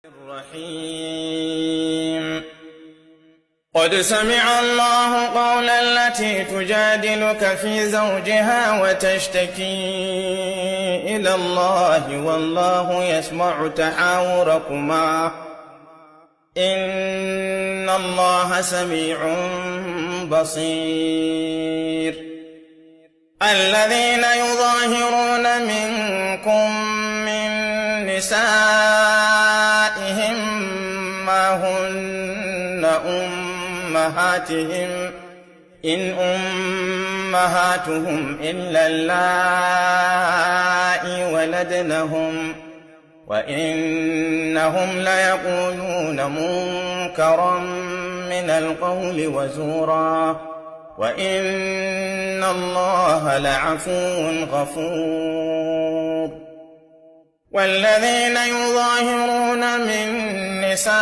الرحيم. قد سمع الله قول التي تجادلك في زوجها وتشتكي إلى الله والله يسمع تحاوركما إن الله سميع بصير. الذين يظاهرون منكم من نسائهم ما هن أمهاتهم إن أمهاتهم إلا اللائي ولدنهم وإنهم ليقولون منكرا من القول وزورا وإن الله لعفو غفور. والذين يظاهرون من نسائهم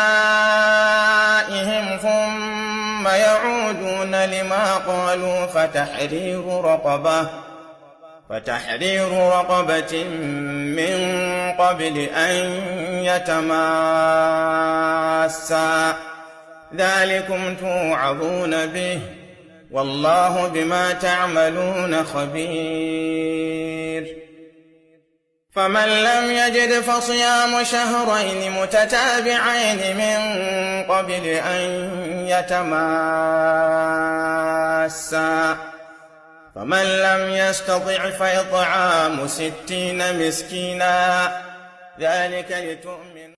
ثم يعودون لما قالوا فتحرير رقبة من قبل أن يتماسا ذلكم توعظون به والله بما تعملون خبير. فمن لم يجد فصيام شهرين متتابعين من قبل أن يتماسا فمن لم يستطع فإطعام 60 مسكينا ذلك لتؤمنوا